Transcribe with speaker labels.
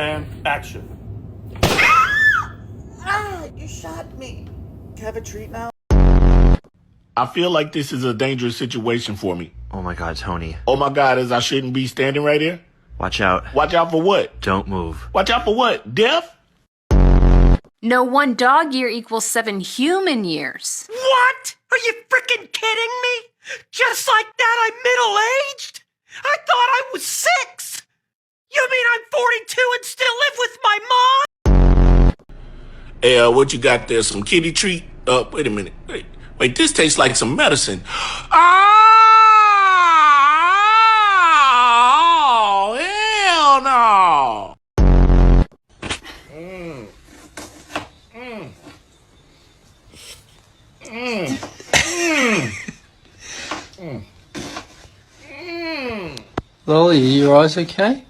Speaker 1: And action.
Speaker 2: You shot me. Can I have a treat now?
Speaker 1: I feel like this is a dangerous situation for me.
Speaker 3: Oh my God, Tony.
Speaker 1: Oh my God, as I shouldn't be standing right here?
Speaker 3: Watch out.
Speaker 1: Watch out for what?
Speaker 3: Don't move.
Speaker 1: Watch out for what? Death?
Speaker 4: No, 1 dog year equals 7 human years.
Speaker 5: What? Are you freaking kidding me? Just like that, I'm middle-aged? I thought I was 6. You mean I'm 42 and still live with my mom?
Speaker 1: Hey, what you got there? Some kitty treat? Wait a minute. Wait, this tastes like some medicine. Oh, hell no.
Speaker 6: Lolly, are your eyes okay?